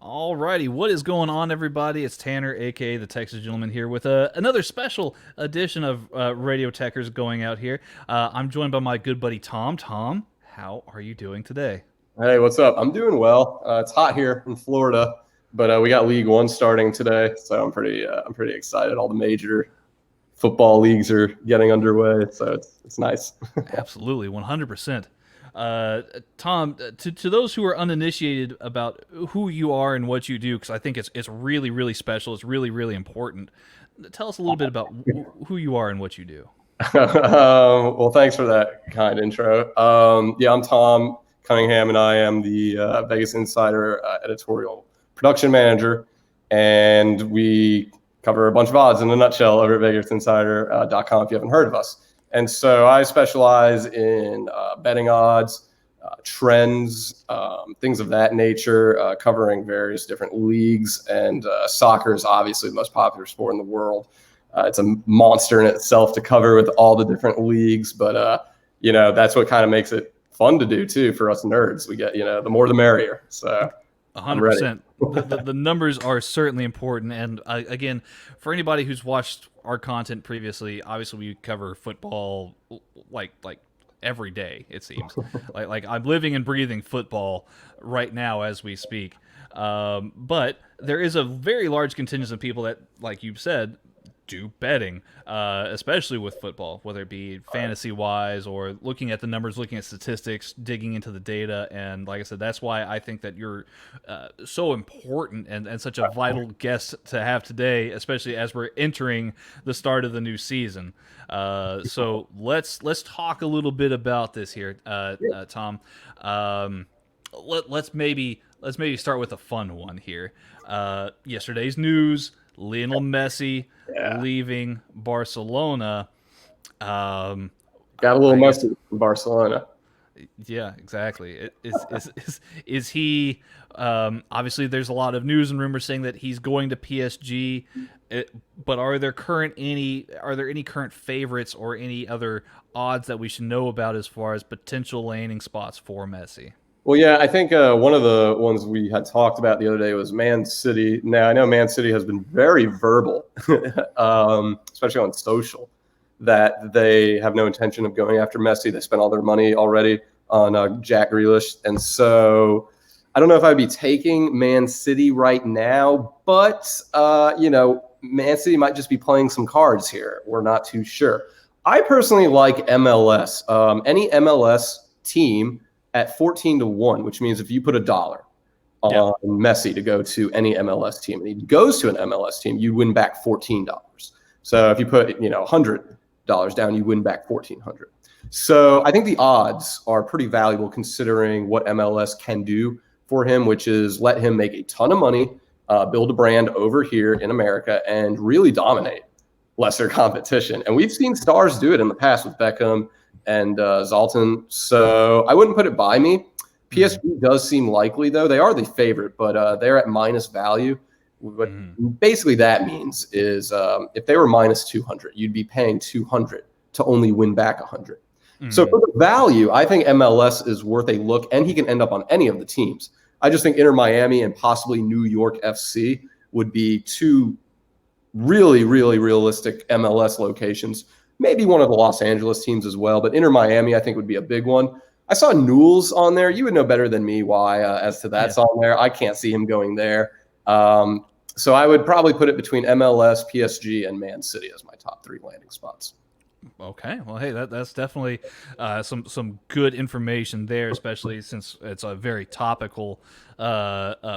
Alrighty, what is going on, everybody? It's Tanner, aka the Texas Gentleman, here with another special edition of Radio Tekkers going out here. I'm joined by my good buddy Thom. Thom, how are you doing today? Hey, what's up? I'm doing well. It's hot here in Florida, but we got League One starting today, so I'm pretty excited. All the major football leagues are getting underway, so it's nice. Absolutely, 100%. Thom, to those who are uninitiated about who you are and what you do, because I think it's really really special. It's really really important. Tell us a little bit about who you are and what you do. Well, thanks for that kind intro. Yeah, I'm Thom Cunningham, and I am the Vegas Insider editorial production manager, and we cover a bunch of odds in a nutshell over at VegasInsider.com if you haven't heard of us. And so I specialize in betting odds, trends, things of that nature, covering various different leagues. And soccer is obviously the most popular sport in the world. It's a monster in itself to cover with all the different leagues, but that's what kind of makes it fun to do too for us nerds. We get the more the merrier. So 100%. The numbers are certainly important, and again, for anybody who's watched our content previously, obviously we cover football like every day. It seems like I'm living and breathing football right now as we speak. But there is a very large contingent of people that, like you said, do betting, especially with football, whether it be fantasy wise or looking at the numbers, looking at statistics, digging into the data. And like I said, that's why I think that you're so important and such a vital guest to have today, especially as we're entering the start of the new season. So let's talk a little bit about this here, Thom. Let's maybe start with a fun one here. Yesterday's news: Lionel Messi leaving Barcelona. Got a little messy from Barcelona. Yeah, exactly. Is he? Obviously, there's a lot of news and rumors saying that he's going to PSG. But are there any current favorites or any other odds that we should know about as far as potential landing spots for Messi? Well, yeah, I think one of the ones we had talked about the other day was Man City. Now, I know Man City has been very verbal, especially on social, that they have no intention of going after Messi. They spent all their money already on Jack Grealish. And so I don't know if I'd be taking Man City right now, but, Man City might just be playing some cards here. We're not too sure. I personally like MLS. Any MLS team at 14-1, which means if you put $1 on Messi to go to any MLS team, and he goes to an MLS team, you win back $14. So if you put $100 down, you win back $1,400. So I think the odds are pretty valuable considering what MLS can do for him, which is let him make a ton of money, build a brand over here in America, and really dominate lesser competition. And we've seen stars do it in the past with Beckham and Zlatan. So I wouldn't put it by me. PSG does seem likely, though. They are the favorite, but they're at minus value. What basically that means is if they were minus 200, you'd be paying 200 to only win back 100. So for the value, I think MLS is worth a look, and he can end up on any of the teams. I just think Inter Miami and possibly New York FC would be two really, really realistic MLS locations. Maybe one of the Los Angeles teams as well, but Inter Miami I think would be a big one. I saw Newell's on there. You would know better than me why as to that's on there. I can't see him going there. So I would probably put it between MLS, PSG, and Man City as my top three landing spots. Okay, well, hey, that's definitely some good information there, especially since it's a very topical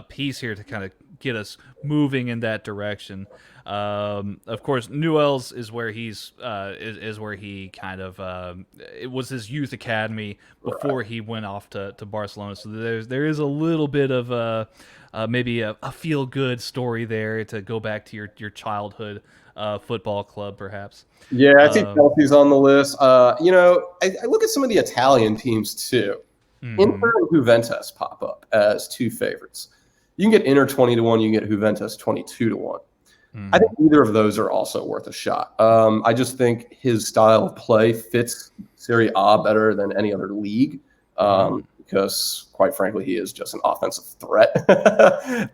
piece here to kind of get us moving in that direction. Of course, Newell's is where he's is where he kind of it was his youth academy before he went off to Barcelona. So there is a little bit of maybe a feel good story there to go back to your childhood football club, perhaps. Yeah, I see Chelsea's on the list. I look at some of the Italian teams too. Inter and Juventus pop up as two favorites. You can get Inter 20-1, you can get Juventus 22-1. I think either of those are also worth a shot. I just think his style of play fits Serie A better than any other league. because, quite frankly, he is just an offensive threat.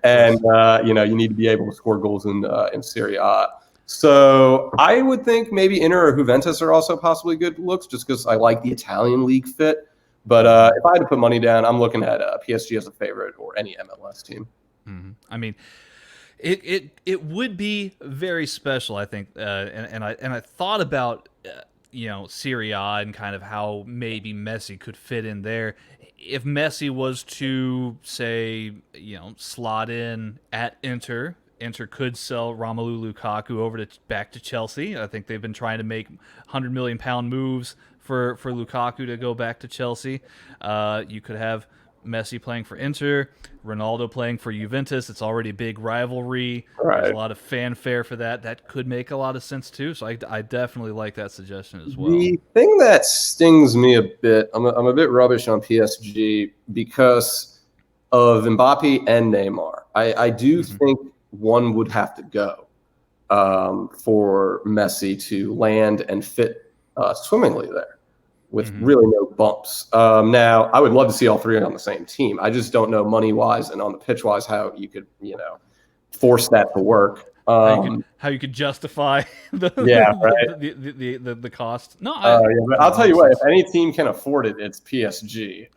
And, you need to be able to score goals in Serie A. So I would think maybe Inter or Juventus are also possibly good looks, just because I like the Italian league fit. But if I had to put money down, I'm looking at PSG as a favorite or any MLS team. Mm-hmm. I mean, it would be very special, I think, and I thought about Serie A and kind of how maybe Messi could fit in there. If Messi was to say slot in at Inter could sell Romelu Lukaku over back to Chelsea. I think they've been trying to make £100 million moves for Lukaku to go back to Chelsea. You could have Messi playing for Inter, Ronaldo playing for Juventus. It's already a big rivalry. Right. There's a lot of fanfare for that. That could make a lot of sense too. So I definitely like that suggestion as well. The thing that stings me a bit, I'm a bit rubbish on PSG because of Mbappe and Neymar. I do think one would have to go for Messi to land and fit swimmingly there with really no bumps. Now, I would love to see all three on the same team. I just don't know money-wise and on the pitch-wise how you could, force that to work. How you could justify the cost. No, but I'll tell you what, if any team can afford it, it's PSG.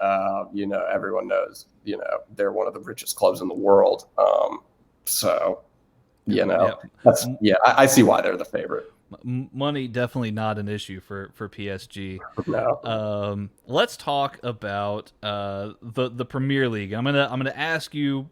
Everyone knows, they're one of the richest clubs in the world. I see why they're the favorite. Money definitely not an issue for PSG. No. Let's talk about the Premier League. I'm gonna ask you,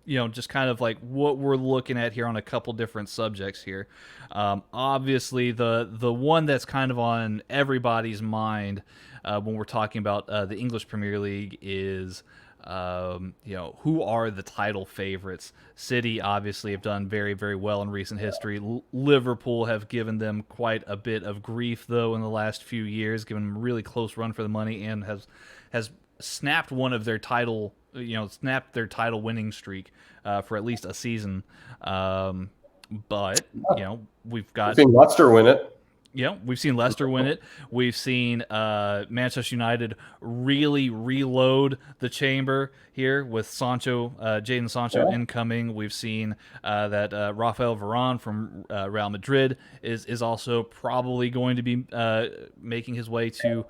just kind of like what we're looking at here on a couple different subjects here. Obviously, the one that's kind of on everybody's mind when we're talking about the English Premier League is who are the title favorites. City obviously have done very, very well in recent history. Liverpool have given them quite a bit of grief, though, in the last few years, given them a really close run for the money, and has snapped one of their title winning streak for at least a season. But we've seen Leicester win it. Yeah, we've seen Leicester win it. We've seen Manchester United really reload the chamber here with Jadon Sancho incoming. We've seen that Rafael Varane from Real Madrid is also probably going to be making his way to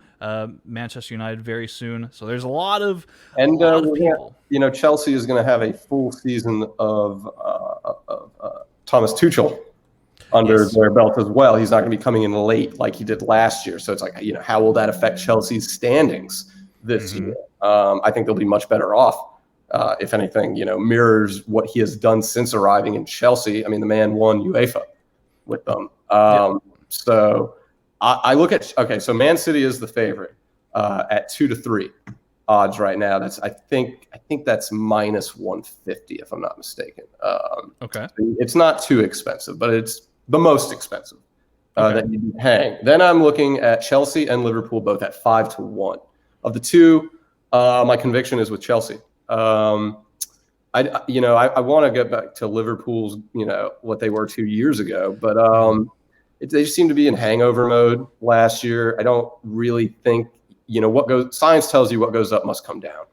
Manchester United very soon. So there's a lot of people. Chelsea is going to have a full season of Thomas Tuchel under their belt as well. He's not going to be coming in late like he did last year. So it's like, how will that affect Chelsea's standings this year? I think they'll be much better off, if anything, mirrors what he has done since arriving in Chelsea. I mean, the man won UEFA with them. So I look at, so Man City is the favorite at 2-3 odds right now. I think that's minus 150 if I'm not mistaken. It's not too expensive, but it's the most expensive that you'd be paying. Then I'm looking at Chelsea and Liverpool both at 5-1. Of the two, my conviction is with Chelsea. I want to get back to Liverpool's, what they were 2 years ago, but they just seem to be in hangover mode last year. I don't really think, science tells you what goes up must come down.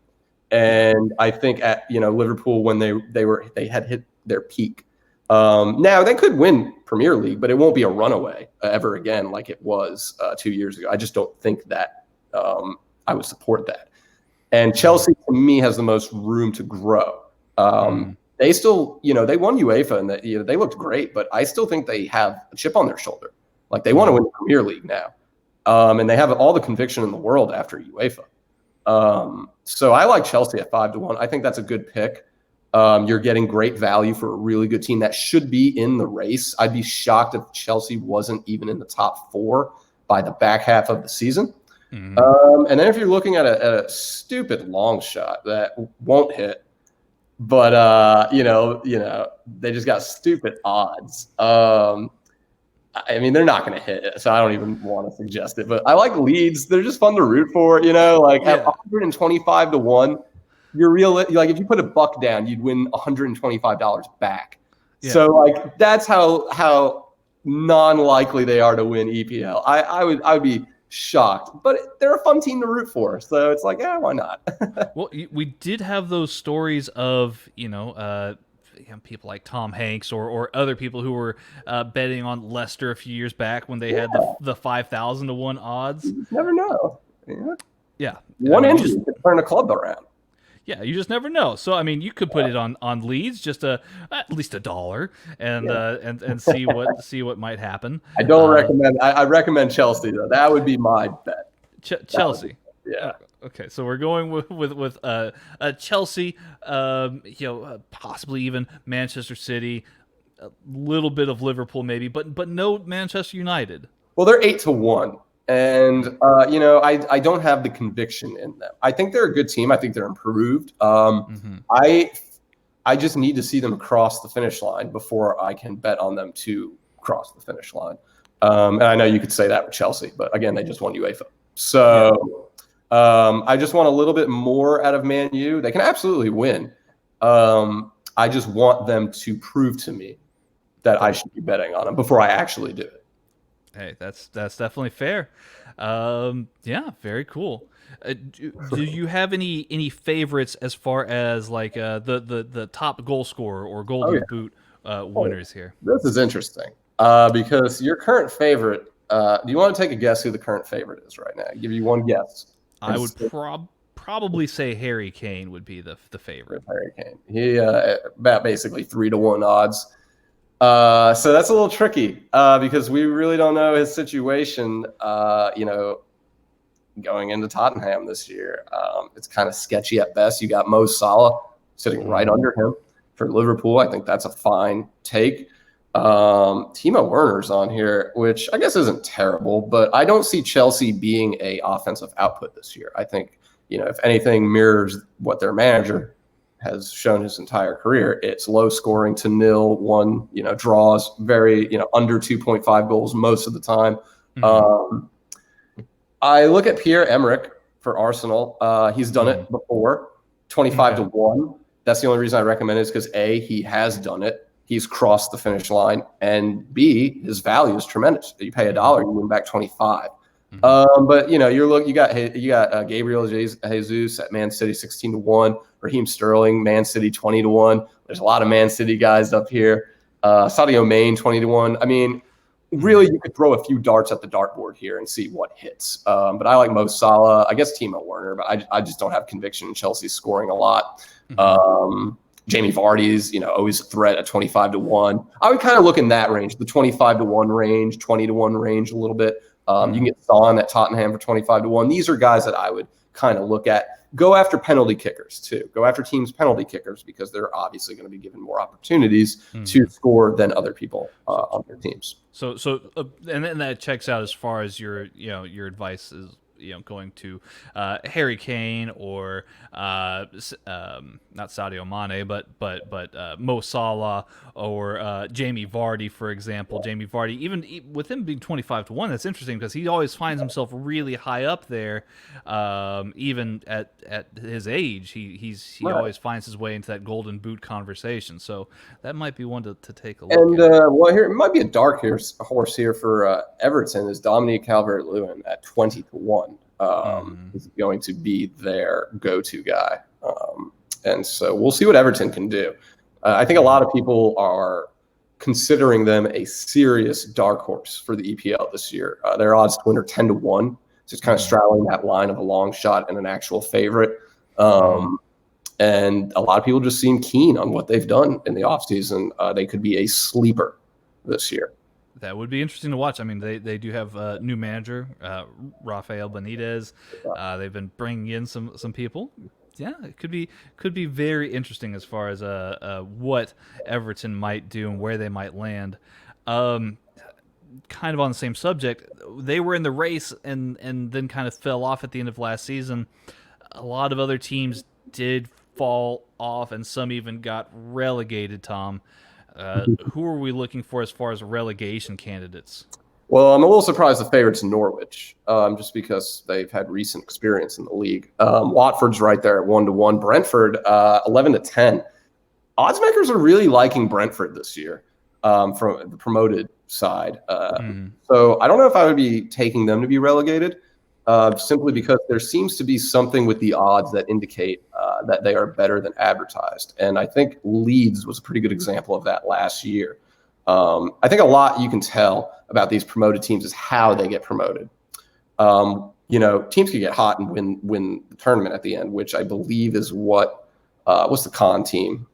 And I think at, Liverpool, when they had hit their peak, now they could win Premier League, but it won't be a runaway ever again like it was 2 years ago. I just don't think that I would support that. And Chelsea, to me, has the most room to grow. They still, they won UEFA and they looked great, but I still think they have a chip on their shoulder. Like they want to win the Premier League now. And they have all the conviction in the world after UEFA. So I like Chelsea at 5-1. I think that's a good pick. You're getting great value for a really good team that should be in the race. I'd be shocked if Chelsea wasn't even in the top 4 by the back half of the season. And then if you're looking at a stupid long shot that won't hit, but they just got stupid odds. I mean, they're not going to hit it, so I don't even want to suggest it. But I like Leeds; they're just fun to root for. At 125-1. You're real. Like if you put $1 down, you'd win $125 back. Yeah. So that's how non-likely they are to win EPL. I would be shocked. But they're a fun team to root for, so it's like, yeah, why not? Well, we did have those stories of people like Tom Hanks or other people who were betting on Leicester a few years back when they had the 5,000 to 1 odds. You just never know. Yeah. Yeah, One injury could turn a club around. Yeah, you just never know. So I mean, you could put it on Leeds, just at least $1, and see what might happen. I don't recommend. I recommend Chelsea though. That would be my bet. Chelsea. Yeah. Okay, so we're going with Chelsea. Possibly even Manchester City, a little bit of Liverpool maybe, but no Manchester United. Well, they're 8-1. And, I don't have the conviction in them. I think they're a good team. I think they're improved. I just need to see them cross the finish line before I can bet on them to cross the finish line. And I know you could say that with Chelsea, but again, they just won UEFA. So I just want a little bit more out of Man U. They can absolutely win. I just want them to prove to me that I should be betting on them before I actually do it. Hey, that's definitely fair. Very cool. Do you have any favorites as far as like the top goal scorer or Golden Boot winners here? This is interesting because your current favorite. Do you want to take a guess who the current favorite is right now? I'll give you one guess. I would probably say Harry Kane would be the favorite. Harry Kane. He about basically 3-1 odds. So that's a little tricky because we really don't know his situation, going into Tottenham this year. It's kind of sketchy at best. You got Mo Salah sitting right under him for Liverpool. I think that's a fine take. Timo Werner's on here, which I guess isn't terrible, but I don't see Chelsea being a offensive output this year. I think, if anything mirrors what their manager has shown his entire career, it's low scoring to 0-1, draws, very, under 2.5 goals most of the time. I look at Pierre-Emerick for Arsenal. He's done it before, 25-1. That's the only reason I recommend it is because A, he has done it. He's crossed the finish line, and B, his value is tremendous. You pay $1, you win back 25. But you got Gabriel Jesus at Man City 16-1, Raheem Sterling, Man City 20-1. There's a lot of Man City guys up here. Sadio Mane 20-1. I mean, really, you could throw a few darts at the dartboard here and see what hits. But I like Mo Salah. I guess Timo Werner, but I just don't have conviction in Chelsea scoring a lot. Jamie Vardy's, always a threat at 25-1. I would kind of look in that range, the 25-1 range, 20-1 range a little bit. You can get Son at Tottenham for 25-1. These are guys that I would kind of look at. Go after penalty kickers too. Go after teams' penalty kickers because they're obviously going to be given more opportunities to score than other people on their teams. So and then that checks out as far as your advice is. Going to Harry Kane or not Sadio Mane, but Mo Salah or Jamie Vardy, for example. Jamie Vardy, even with him being 25-1, that's interesting because he always finds himself really high up there. Even at his age, he always finds his way into that Golden Boot conversation. So that might be one to take a look. And here it might be a dark horse here for Everton is Dominique Calvert-Lewin at 20-1. Is going to be their go-to guy. And so we'll see what Everton can do. I think a lot of people are considering them a serious dark horse for the EPL this year. Their odds to win are 10-1. So it's kind of straddling that line of a long shot and an actual favorite. And a lot of people just seem keen on what they've done in the offseason. They could be a sleeper this year. That would be interesting to watch. I mean, they do have a new manager, Rafael Benitez. They've been bringing in some people. Yeah, it could be very interesting as far as what Everton might do and where they might land. Kind of on the same subject, they were in the race and then kind of fell off at the end of last season. A lot of other teams did fall off, and some even got relegated, Tom. Who are we looking for as far as relegation candidates? Well, I'm a little surprised the favorite's Norwich, just because they've had recent experience in the league. Watford's right there at 1-1. Brentford, 11-10. Oddsmakers are really liking Brentford this year from the promoted side. Mm. So I don't know if I would be taking them to be relegated, simply because there seems to be something with the odds that indicate that they are better than advertised. And I think Leeds was a pretty good example of that last year. I think a lot you can tell about these promoted teams is how they get promoted. Teams can get hot and win the tournament at the end, which I believe is what's the Con team?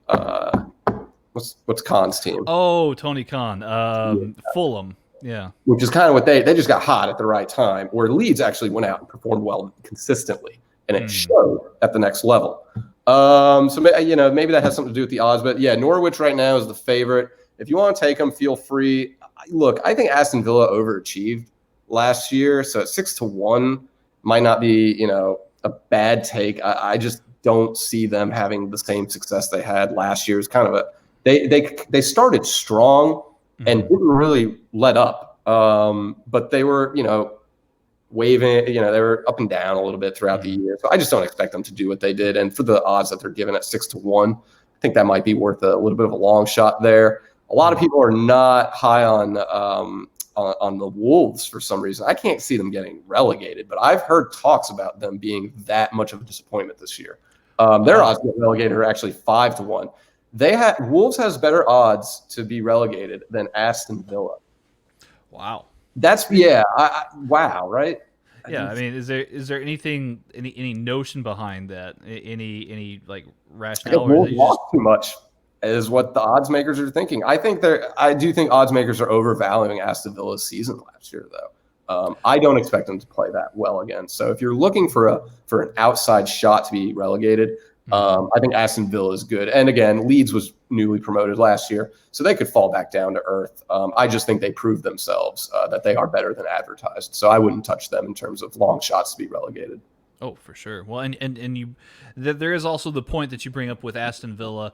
What's Con's team? Oh, Tony Khan, Fulham. Yeah. Which is kind of what they just got hot at the right time, where Leeds actually went out and performed well consistently, and it showed at the next level. So maybe that has something to do with the odds, but yeah, Norwich right now is the favorite. If you want to take them, feel free. Look, I think Aston Villa overachieved last year, so at 6-1 might not be a bad take. I just don't see them having the same success they had last year. It's kind of they started strong and didn't really let up. But they were, waving, they were up and down a little bit throughout the year. So I just don't expect them to do what they did. And for the odds that they're given at 6-1, I think that might be worth a little bit of a long shot there. A lot of people are not high on the Wolves for some reason. I can't see them getting relegated, but I've heard talks about them being that much of a disappointment this year. Their odds to get relegated are actually 5-1. Wolves has better odds to be relegated than Aston Villa. Wow. That's wow, right? Yeah, I mean, is there anything, any notion behind that? Any like rationale? Or Wolves lost too much, is what the odds makers are thinking. I do think odds makers are overvaluing Aston Villa's season last year, though. I don't expect them to play that well again. So if you're looking for an outside shot to be relegated, I think Aston Villa is good. And again, Leeds was newly promoted last year, so they could fall back down to earth. I just think they proved themselves that they are better than advertised. So I wouldn't touch them in terms of long shots to be relegated. Oh, for sure. Well, and there is also the point that you bring up with Aston Villa.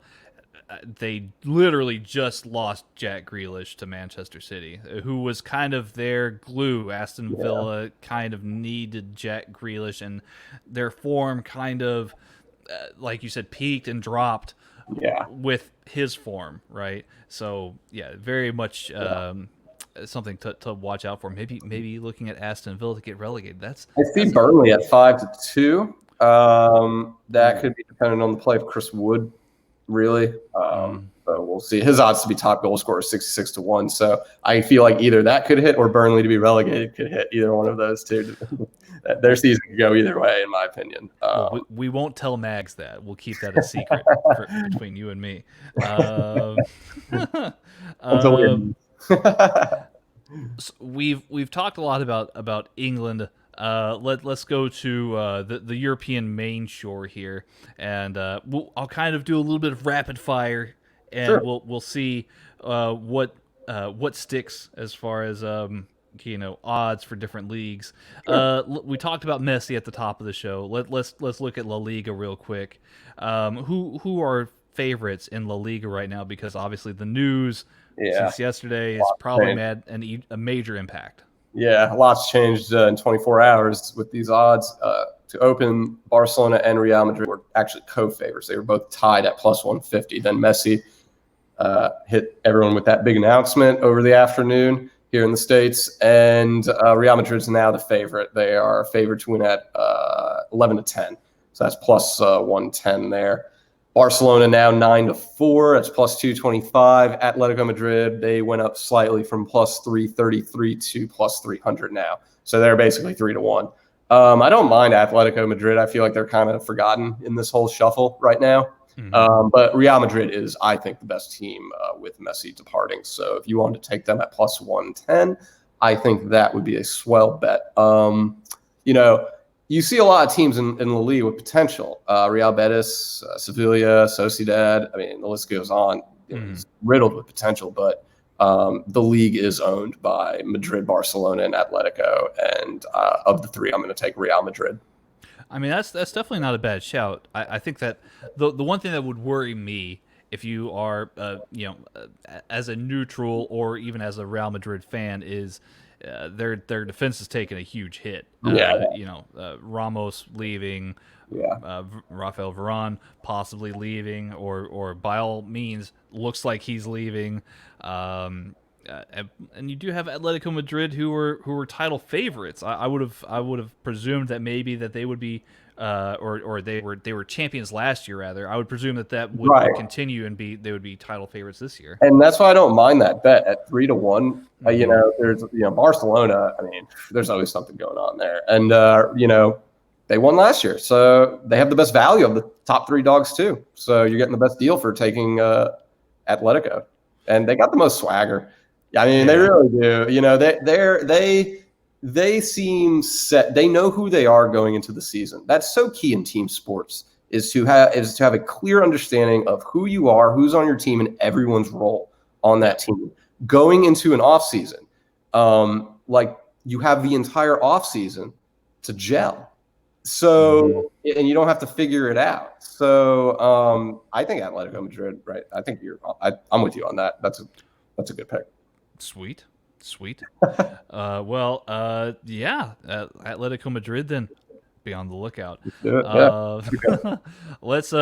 They literally just lost Jack Grealish to Manchester City, who was kind of their glue. Aston Villa kind of needed Jack Grealish, and their form kind of, like you said, peaked and dropped with his form, right? So, yeah, very much something to watch out for. Maybe looking at Aston Villa to get relegated. I see Burnley at 5-2. That could be dependent on the play of Chris Wood. Really, so we'll see. His odds to be top goal scorer is 66-1. So I feel like either that could hit or Burnley to be relegated could hit. Either one of those two. Their season could go either way, in my opinion. We won't tell Mags that. We'll keep that a secret between you and me. So we've talked a lot about England. Let's go to the European main shore here, and I'll kind of do a little bit of rapid fire, and we'll see what sticks as far as odds for different leagues. We talked about Messi at the top of the show. Let's look at La Liga real quick. Who are favorites in La Liga right now? Because obviously the news since yesterday has probably had a major impact. Yeah, lots changed in 24 hours with these odds. To open, Barcelona and Real Madrid were actually co-favorites. They were both tied at plus 150. Then Messi hit everyone with that big announcement over the afternoon here in the States. And Real Madrid's now the favorite. They are favored to win at 11-10. So that's plus 110 there. Barcelona now 9-4. That's plus 225. Atletico Madrid, they went up slightly from plus 333 to plus 300 now. So they're basically 3-1. I don't mind Atletico Madrid. I feel like they're kind of forgotten in this whole shuffle right now. But Real Madrid is, I think, the best team with Messi departing. So if you want to take them at plus 110, I think that would be a swell bet. You see a lot of teams in La Liga with potential. Real Betis, Sevilla, Sociedad. I mean, the list goes on. It's riddled with potential, but the league is owned by Madrid, Barcelona, and Atletico. And of the three, I'm going to take Real Madrid. I mean, that's definitely not a bad shout. I think that the one thing that would worry me if you are, as a neutral or even as a Real Madrid fan is their defense is taking a huge hit. Ramos leaving, Rafael Varane possibly leaving, or by all means looks like he's leaving. and you do have Atletico Madrid, who were title favorites. I would have presumed that maybe that they would be, or they were champions last year rather. I would presume that would Right. continue and they would be title favorites this year. And that's why I don't mind that bet at 3-1. You Mhm. know, there's Barcelona. I mean, there's always something going on there, and they won last year, so they have the best value of the top 3 dogs too. So you're getting the best deal for taking Atletico, and they got the most swagger. I mean, they really do. You know, they seem set. They know who they are going into the season. That's so key in team sports, is to have a clear understanding of who you are, who's on your team, and everyone's role on that team going into an off season. Like you have the entire off season to gel. So, and you don't have to figure it out. So, I think Atletico Madrid, right? I think I'm with you on that. That's a good pick. Sweet. Atletico Madrid then. Be on the lookout. Let's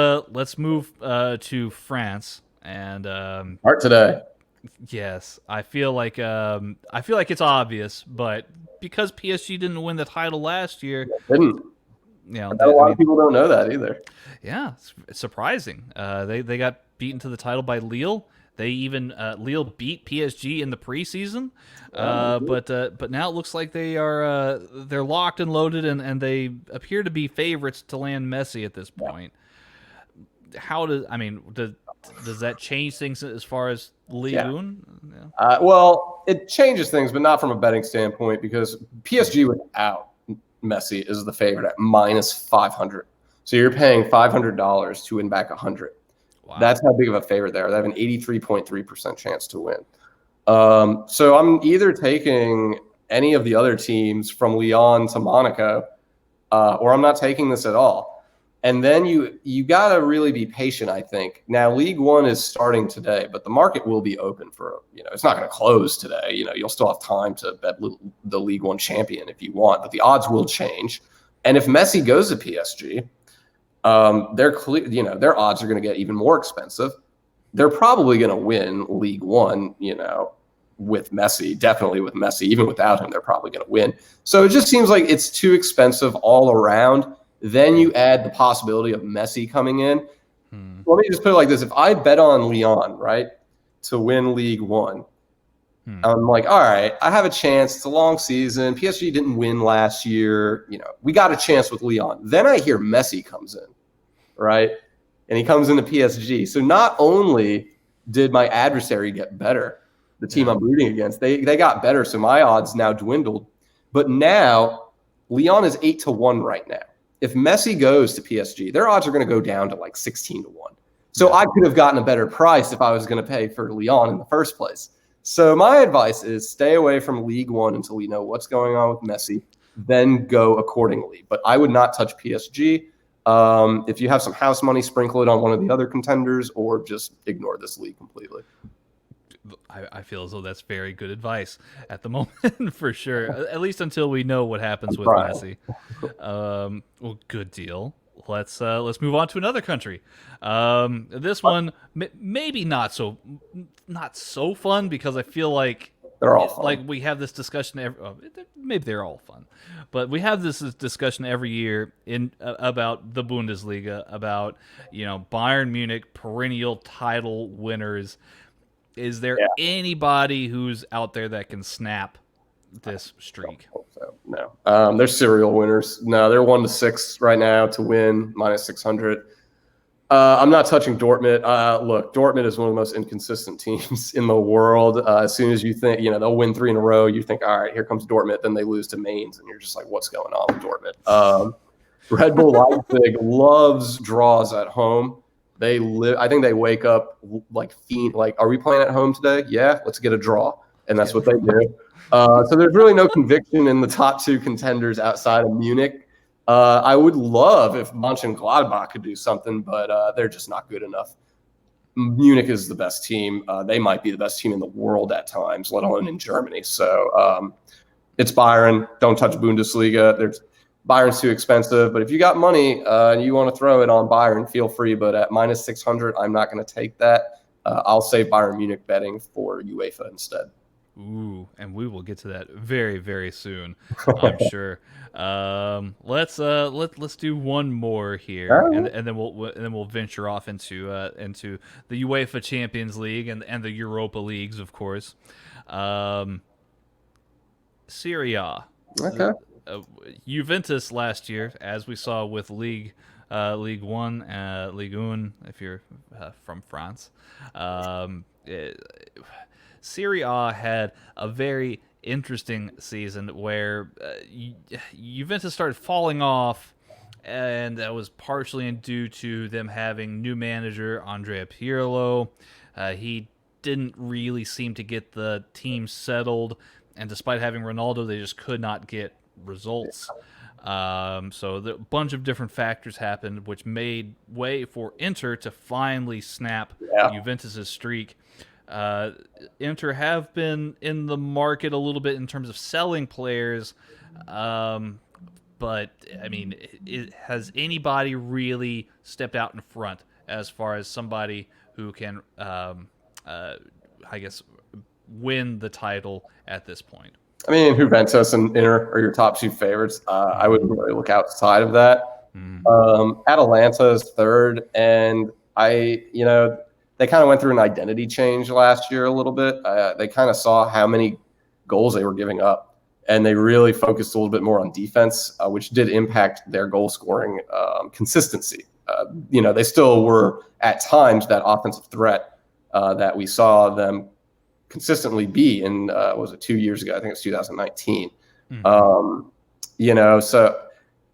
move to France and Art today. Yes, I feel like it's obvious, but because PSG didn't win the title last year, Didn't. A lot of people don't know that either. Yeah, it's surprising. They got beaten to the title by Lille. They even Lille beat PSG in the preseason, but now it looks like they're locked and loaded, and they appear to be favorites to land Messi at this point. Does that change things as far as Ligue? Yeah. Well, it changes things, but not from a betting standpoint, because PSG without Messi is the favorite at -500. So you're paying $500 to win back 100. Wow. That's how big of a favorite they are. They have an 83.3% chance to win. So I'm either taking any of the other teams from Lyon to Monaco, or I'm not taking this at all. And then you got to really be patient, I think. Now, Ligue 1 is starting today, but the market will be open for, it's not going to close today. You'll still have time to bet the Ligue 1 champion if you want, but the odds will change. And if Messi goes to PSG, their odds are going to get even more expensive. They're probably going to win Ligue 1, with Messi, definitely with Messi. Even without him, they're probably going to win. So it just seems like it's too expensive all around. Then you add the possibility of Messi coming in. Let me just put it like this. If I bet on Lyon, right, to win Ligue 1, I'm like, all right, I have a chance. It's a long season. PSG didn't win last year. We got a chance with Lyon. Then I hear Messi comes in, right? And he comes into PSG. So not only did my adversary get better, the team I'm rooting against, they got better. So my odds now dwindled. But now Lyon is 8-1 right now. If Messi goes to PSG, their odds are going to go down to like 16-1. So I could have gotten a better price if I was going to pay for Lyon in the first place. So my advice is stay away from Ligue 1 until we know what's going on with Messi, then go accordingly. But I would not touch PSG. If you have some house money, sprinkle it on one of the other contenders, or just ignore this league completely. I feel as though that's very good advice at the moment, for sure. At least until we know what happens with Messi. Well, good deal. Let's move on to another country. This one maybe not so fun, because I feel like they're all fun. Like we have this discussion maybe they're all fun, but we have this discussion every year about the Bundesliga, about Bayern Munich, perennial title winners. Is there anybody who's out there that can snap this streak? No. They're serial winners. No, they're 1-6 right now to win, -600. I'm not touching Dortmund. Look, Dortmund is one of the most inconsistent teams in the world. As soon as you think, they'll win 3 in a row, you think, all right, here comes Dortmund. Then they lose to Mainz, and you're just like, what's going on with Dortmund? Red Bull Leipzig loves draws at home. I think they wake up like, are we playing at home today? Yeah, let's get a draw. And that's what they do. So there's really no conviction in the top 2 contenders outside of Munich. I would love if Mönchengladbach could do something, but they're just not good enough. Munich is the best team. They might be the best team in the world at times, let alone in Germany. So it's Bayern. Don't touch Bundesliga. Bayern's too expensive, but if you got money and you want to throw it on Bayern, feel free. But at -600, I'm not going to take that. I'll save Bayern Munich betting for UEFA instead. Ooh, and we will get to that very, very soon, I'm sure. Let's do one more here, All and then we'll venture off into the UEFA Champions League and the Europa leagues, of course. Um, Serie A. right. The, Okay. uh, Juventus last year, as we saw with Ligue 1, Ligue 1, if you're from France. Serie A had a very interesting season where Juventus started falling off, and that was partially due to them having new manager Andrea Pirlo. He didn't really seem to get the team settled, and despite having Ronaldo, they just could not get results. So a bunch of different factors happened, which made way for Inter to finally snap Yeah. Juventus's streak. Uh, Inter have been in the market a little bit in terms of selling players, but I mean, has anybody really stepped out in front as far as somebody who can, I guess, win the title at this point? I mean, Juventus and Inter are your top two favorites. I wouldn't really look outside of that. Atalanta is third, and they kind of went through an identity change last year a little bit. They kind of saw how many goals they were giving up, and they really focused a little bit more on defense, which did impact their goal scoring consistency. They still were at times that offensive threat that we saw them consistently be in, was it 2 years ago? I think it's 2019.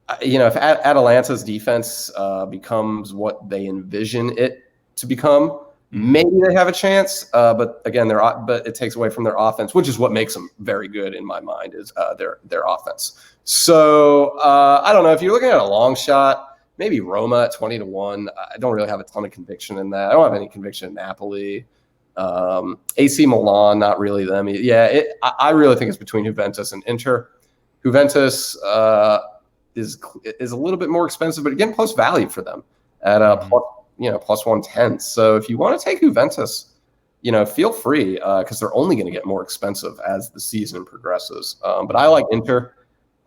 If Atalanta's defense becomes what they envision it to become, maybe they have a chance. But again, but it takes away from their offense, which is what makes them very good in my mind, is their offense. So I don't know, if you're looking at a long shot, maybe Roma at 20-1. I don't really have a ton of conviction in that. I don't have any conviction in Napoli. AC Milan, not really them. Yeah, I really think it's between Juventus and Inter. Juventus is a little bit more expensive, but again, plus value for them at plus 110. So if you want to take Juventus, feel free, because they're only going to get more expensive as the season progresses. But I like Inter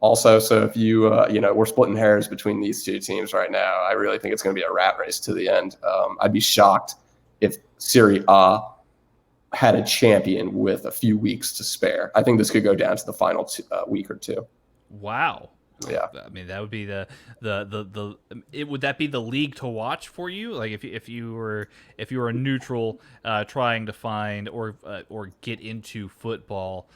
also. So if we're splitting hairs between these two teams right now. I really think it's going to be a rat race to the end. I'd be shocked if Serie A had a champion with a few weeks to spare. I think this could go down to the final week or two. Wow. Yeah. I mean, that would be would that be the league to watch for you? Like if you were a neutral trying to find or get into football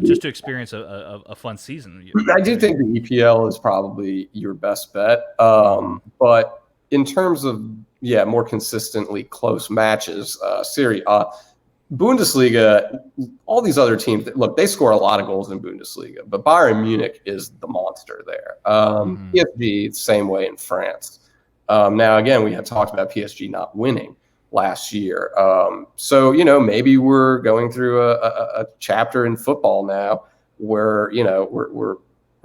just to experience a fun season. I do think the EPL is probably your best bet. But in terms of more consistently close matches, Serie A, Bundesliga, all these other teams, look, they score a lot of goals in Bundesliga, but Bayern Munich is the monster there. PSG, same way in France. Now, again, we had talked about PSG not winning last year. So maybe we're going through a chapter in football now where, we're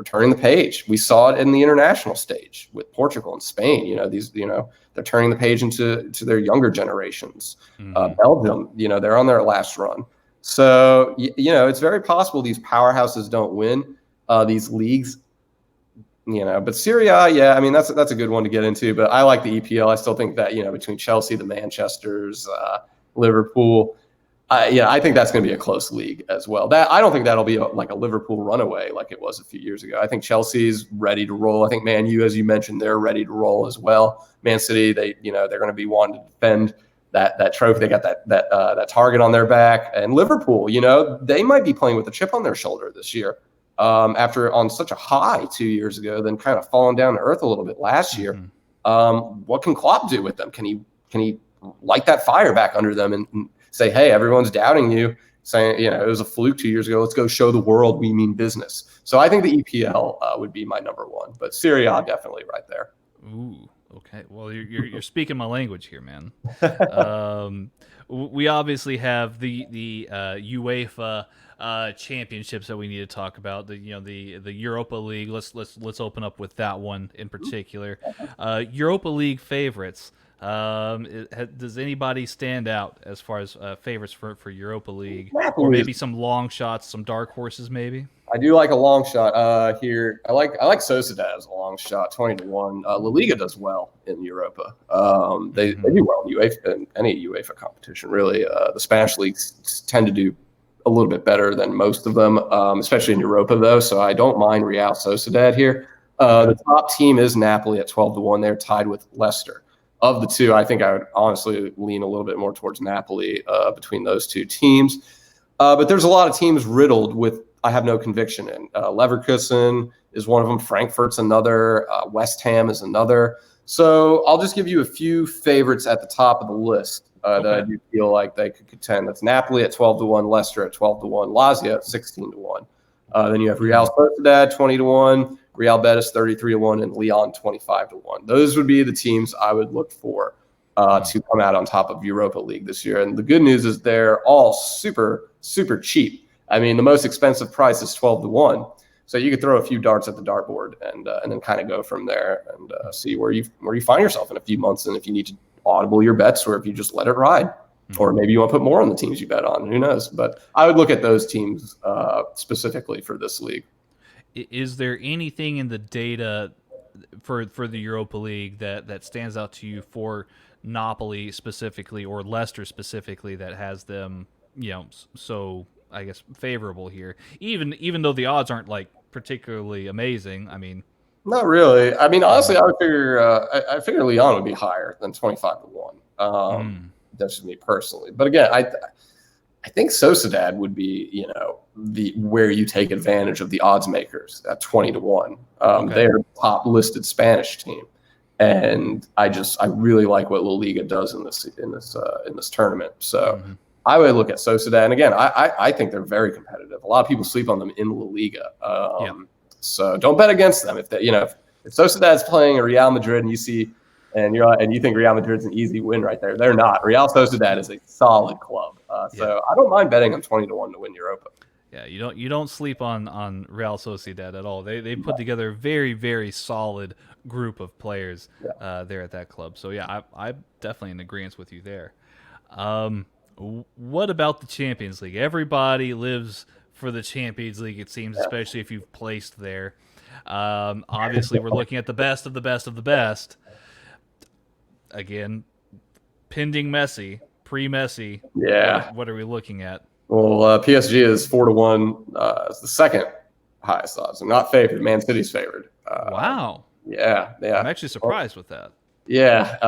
turning the page. We saw it in the international stage with Portugal and Spain. They're turning the page into their younger generations. Belgium, they're on their last run. So, it's very possible these powerhouses don't win these leagues. But Serie A, I mean, that's a good one to get into. But I like the EPL. I still think that, between Chelsea, the Manchesters, Liverpool, I think that's going to be a close league as well. I don't think that'll be like a Liverpool runaway like it was a few years ago. I think Chelsea's ready to roll. I think Man U, as you mentioned, they're ready to roll as well. Man City, they're going to be wanting to defend that trophy. They got that target on their back. And Liverpool, they might be playing with a chip on their shoulder this year. After on such a high 2 years ago, then kind of falling down to earth a little bit last year. What can Klopp do with them? Can he light that fire back under them and say, hey, everyone's doubting you, saying, it was a fluke 2 years ago. Let's go show the world we mean business. So I think the EPL would be my number one, but Serie A definitely right there. Ooh, okay. Well, you're speaking my language here, man. We obviously have the UEFA championships that we need to talk about. The Europa League. Let's open up with that one in particular. Europa League favorites. Does anybody stand out as far as favorites for Europa League, or Napoli is maybe some long shots, some dark horses, maybe? I do like a long shot here. I like Sociedad as a long shot, 20-1. La Liga does well in Europa. They do well in UEFA, in any UEFA competition. Really, the Spanish leagues tend to do a little bit better than most of them, especially in Europa though. So I don't mind Real Sociedad here. The top team is Napoli at 12-1. They're tied with Leicester. Of the two, I think I would honestly lean a little bit more towards Napoli between those two teams. But there's a lot of teams riddled with I have no conviction in. Leverkusen is one of them. Frankfurt's another. West Ham is another. So I'll just give you a few favorites at the top of the list that I do feel like they could contend. That's Napoli at 12-1, Leicester at 12-1, Lazio at 16-1. Then you have Real Sociedad 20-1, Real Betis 33-1, and Lyon 25-1. Those would be the teams I would look for to come out on top of Europa League this year. And the good news is they're all super, super cheap. I mean, the most expensive price is 12-1, so you could throw a few darts at the dartboard and then kind of go from there and see where you find yourself in a few months, and if you need to audible your bets or if you just let it ride, or maybe you want to put more on the teams you bet on. Who knows? But I would look at those teams specifically for this league. Is there anything in the data for the Europa League that stands out to you for Napoli specifically or Leicester specifically that has them, so I guess favorable here, even though the odds aren't like particularly amazing? I mean, not really. I mean, honestly, I would figure I figure Lyon would be higher than 25-1. That's just me personally. But again, I think Sociedad would be the where you take advantage of the odds makers at 20-1. They're top listed Spanish team, and I really like what La Liga does in this tournament. So. I would look at Sociedad, and again, I think they're very competitive. A lot of people sleep on them in La Liga, so don't bet against them. If Sociedad's playing a Real Madrid, and you think Real Madrid's an easy win right there, they're not. Real Sociedad is a solid club, so I don't mind betting them 20-1 to win Europa. Yeah, you don't sleep on Real Sociedad at all. They put together a very, very solid group of players there at that club. So yeah, I'm definitely in agreement with you there. What about the Champions League? Everybody lives for the Champions League, it seems, especially if you've placed there. Obviously, we're looking at the best of the best of the best. Again, pending Messi, pre-Messi. Yeah. What are we looking at? Well, PSG is 4-1. It's the second highest odds. I'm not favored. Man City's favored. Wow. Yeah. I'm actually surprised with that. Yeah,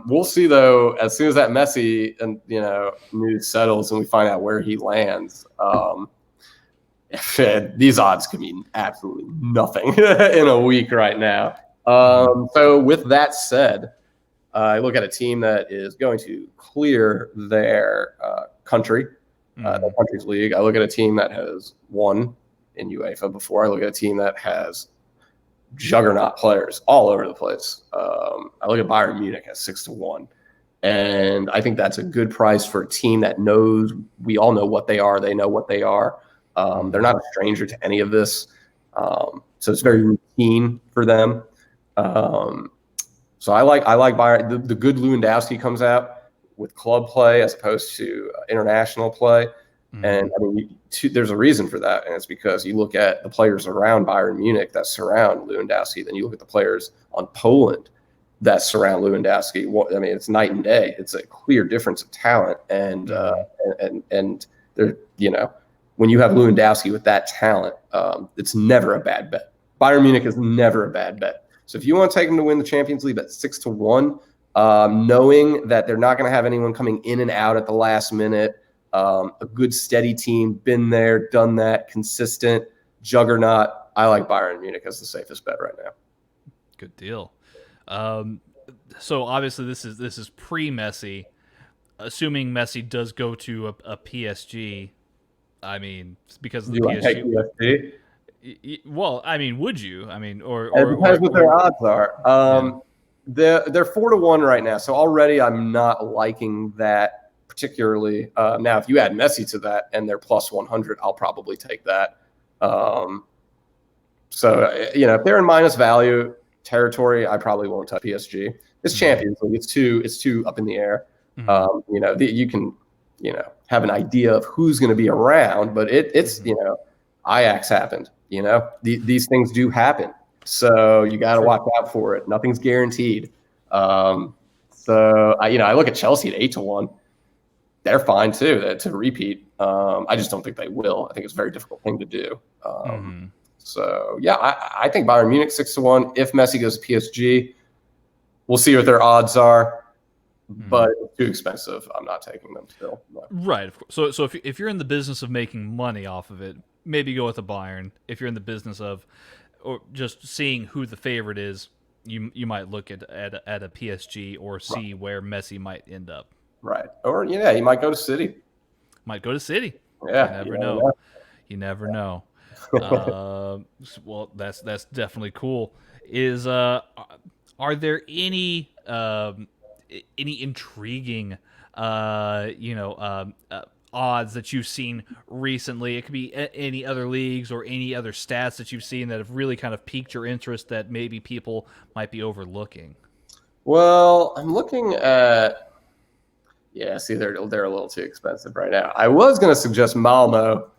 we'll see though. As soon as that Messi news settles and we find out where he lands, these odds could mean absolutely nothing in a week right now. So with that said, I look at a team that is going to clear their country, their country's league. I look at a team that has won in UEFA before. I look at a team that has juggernaut players all over the place. I look at Bayern Munich at 6-1, and I think that's a good price for a team that knows. We all know what they are. They know what they are. They're not a stranger to any of this, so it's very routine for them. So I like Bayern. The good Lewandowski comes out with club play as opposed to international play. And I mean, there's a reason for that, and it's because you look at the players around Bayern Munich that surround Lewandowski, then you look at the players on Poland that surround Lewandowski. I mean, it's night and day. It's a clear difference of talent, and there, when you have Lewandowski with that talent, it's never a bad bet. Bayern Munich is never a bad bet. So if you want to take them to win the Champions League at 6-1, knowing that they're not going to have anyone coming in and out at the last minute. A good steady team, been there, done that, consistent, juggernaut. I like Bayern Munich as the safest bet right now. Good deal. So obviously this is pre-Messi. Assuming Messi does go to a PSG, I mean, because of the PSG. Well, I mean, would you? I mean, or it depends what their odds are. They're 4-1 right now, so already I'm not liking that. Particularly now, if you add Messi to that and they're plus 100, I'll probably take that. So if they're in minus value territory, I probably won't touch PSG. It's Champions League. It's too up in the air. You can have an idea of who's going to be around, but it's Ajax happened. These things do happen, so you got to watch out for it. Nothing's guaranteed. So I look at Chelsea at 8-1. They're fine too to repeat. I just don't think they will. I think it's a very difficult thing to do. So yeah, I think Bayern Munich 6-1. If Messi goes to PSG, we'll see what their odds are. But it's too expensive. I'm not taking them still. Right. Of course. So if you're in the business of making money off of it, maybe go with the Bayern. If you're in the business of or just seeing who the favorite is, you might look at a PSG or see where Messi might end up. Right. Or he might go to City. Might go to City. Yeah. You never know. You never know. Well, that's definitely cool. Are there any intriguing odds that you've seen recently? It could be any other leagues or any other stats that you've seen that have really kind of piqued your interest that maybe people might be overlooking. Well, I'm looking at they're a little too expensive right now. I was going to suggest Malmo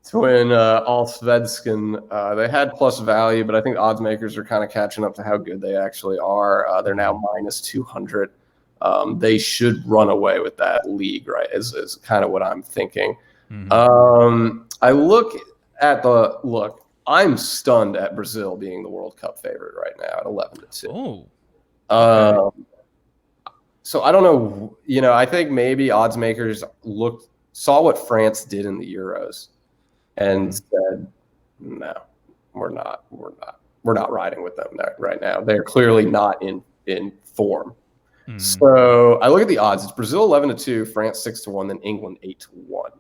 to win Allsvenskan. They had plus value, but I think odds makers are kind of catching up to how good they actually are. They're now minus 200. They should run away with that league, right? Is kind of what I'm thinking. I look at I'm stunned at Brazil being the World Cup favorite right now at 11-2. Oh. Okay. So I don't know. I think maybe odds makers saw what France did in the Euros and said, no, we're not riding with them right now. They're clearly not in form. So I look at the odds. It's Brazil 11-2, France 6-1, then England 8-1.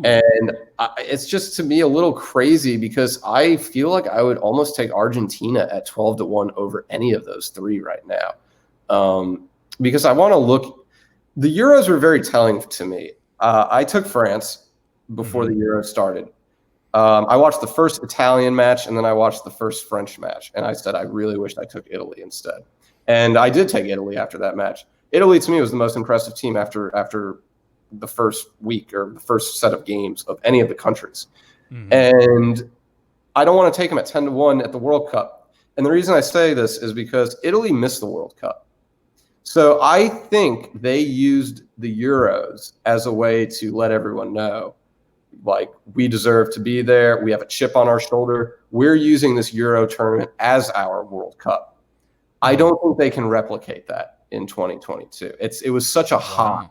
And it's just, to me, a little crazy because I feel like I would almost take Argentina at 12-1 over any of those three right now. Because I want to look – the Euros were very telling to me. I took France before the Euros started. I watched the first Italian match, and then I watched the first French match. And I said I really wished I took Italy instead. And I did take Italy after that match. Italy, to me, was the most impressive team after the first week or the first set of games of any of the countries. And I don't want to take them at 10-1 at the World Cup. And the reason I say this is because Italy missed the World Cup. So I think they used the Euros as a way to let everyone know, like, we deserve to be there. We have a chip on our shoulder. We're using this Euro tournament as our World Cup. I don't think they can replicate that in 2022. It was such a high.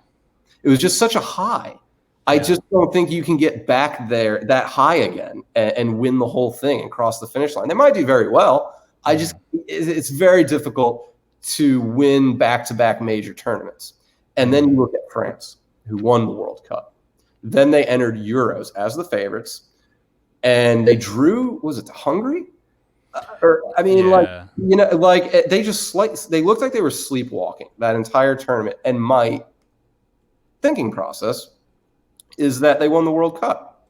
It was just such a high. I just don't think you can get back there that high again and win the whole thing and cross the finish line. They might do very well. It's very difficult to win back-to-back major tournaments. And then you look at France, who won the World Cup. Then they entered Euros as the favorites, and they drew. Was it Hungary? They looked like they were sleepwalking that entire tournament. And my thinking process is that they won the World Cup.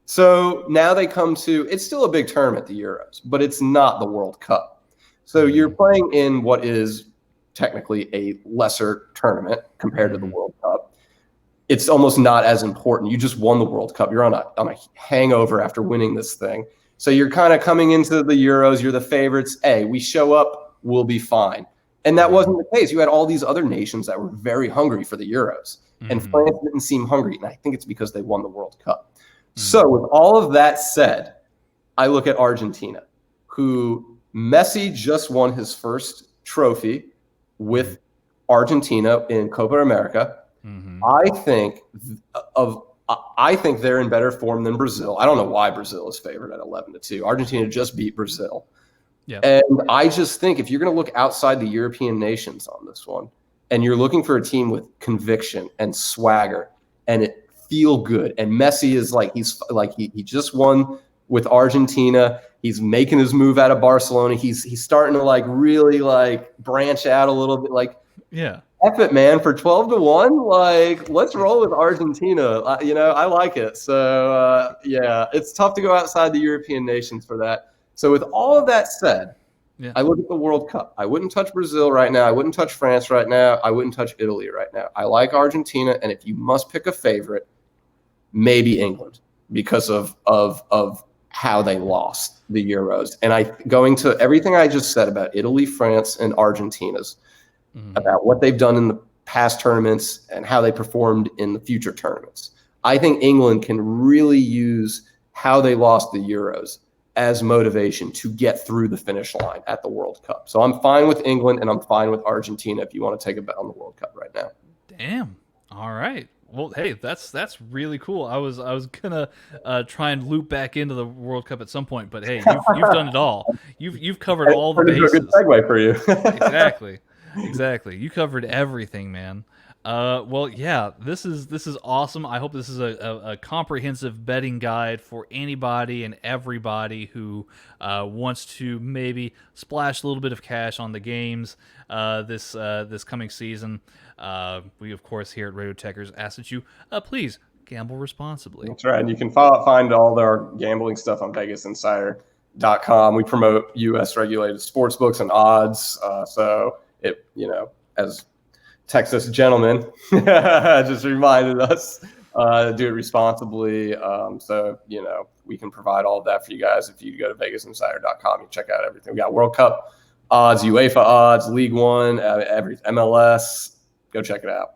So now they come to, it's still a big tournament, the Euros, but it's not the World Cup. So you're playing in what is technically a lesser tournament compared to the World Cup. It's almost not as important. You just won the World Cup. You're on a hangover after winning this thing. So you're kind of coming into the Euros. You're the favorites. Hey, we show up, we'll be fine. And that wasn't the case. You had all these other nations that were very hungry for the Euros. And France didn't seem hungry. And I think it's because they won the World Cup. So with all of that said, I look at Argentina, who Messi just won his first trophy with Argentina in Copa America. I think they're in better form than Brazil. I don't know why Brazil is favored at 11-2. Argentina just beat Brazil. And I just think if you're going to look outside the European nations on this one, and you're looking for a team with conviction and swagger and it feel good, and Messi is he just won with Argentina. He's making his move out of Barcelona. He's starting to really branch out a little bit. F it, man, for 12-1. Let's roll with Argentina. I like it. So it's tough to go outside the European nations for that. So with all of that said, Yeah. I look at the World Cup. I wouldn't touch Brazil right now. I wouldn't touch France right now. I wouldn't touch Italy right now. I like Argentina, and if you must pick a favorite, maybe England because of how they lost the Euros. And I going to everything I just said about Italy, France, and Argentina's about what they've done in the past tournaments and how they performed in the future tournaments. I think England can really use how they lost the Euros as motivation to get through the finish line at the World Cup. So I'm fine with England and I'm fine with Argentina if you want to take a bet on the World Cup right now. Damn. All right. Well, hey, that's really cool. I was gonna try and loop back into the World Cup at some point, but hey, you've done it all. You've covered all the bases. A good segue for you. Exactly. You covered everything, man. Well, yeah, this is awesome. I hope this is a comprehensive betting guide for anybody and everybody who wants to maybe splash a little bit of cash on the games this coming season. We, of course, here at Radio Tekkers ask that you please gamble responsibly. That's right. And you can find all our gambling stuff on VegasInsider.com. We promote U.S. regulated sports books and odds. So it, as Texas gentlemen just reminded us, do it responsibly. So, we can provide all of that for you guys. If you go to VegasInsider.com, you check out everything. We got World Cup odds, UEFA odds, Ligue 1, every MLS. Go check it out.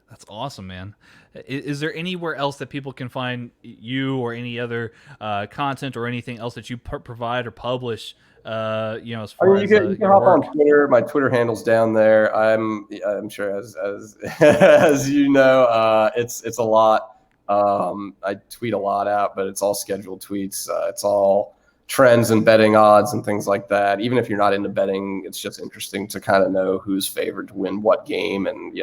That's awesome, man. Is there anywhere else that people can find you or any other content or anything else that you provide or publish? As far you can hop on Twitter. My Twitter handle's down there. I'm sure as as you know, it's a lot. I tweet a lot out, but it's all scheduled tweets. It's all trends and betting odds and things like that. Even if you're not into betting, it's just interesting to kind of know who's favored to win what game and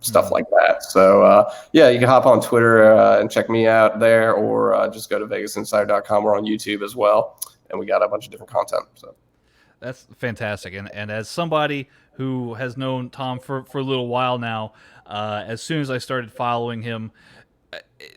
stuff like that. So you can hop on Twitter and check me out there, or just go to VegasInsider.com. We're on YouTube as well, and we got a bunch of different content. So that's fantastic. And as somebody who has known Thom for a little while now, as soon as I started following him,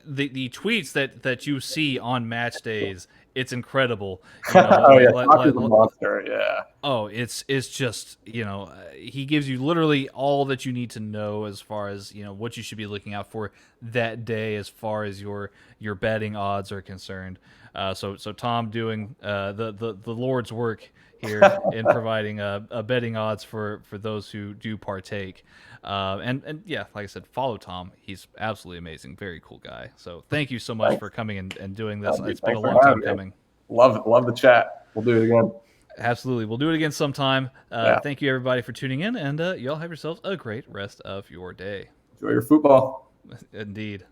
the tweets that you see on match days, it's incredible. Monster, yeah. Oh, it's just he gives you literally all that you need to know as far as what you should be looking out for that day as far as your betting odds are concerned. So Thom doing the Lord's work here in providing betting odds for those who do partake. And yeah, like I said, follow Thom. He's absolutely amazing. Very cool guy. So thank you so much for coming and doing this. It's been a long time coming. Love the chat. We'll do it again. Absolutely. We'll do it again sometime. Thank you, everybody, for tuning in, and y'all have yourselves a great rest of your day. Enjoy your football. Indeed.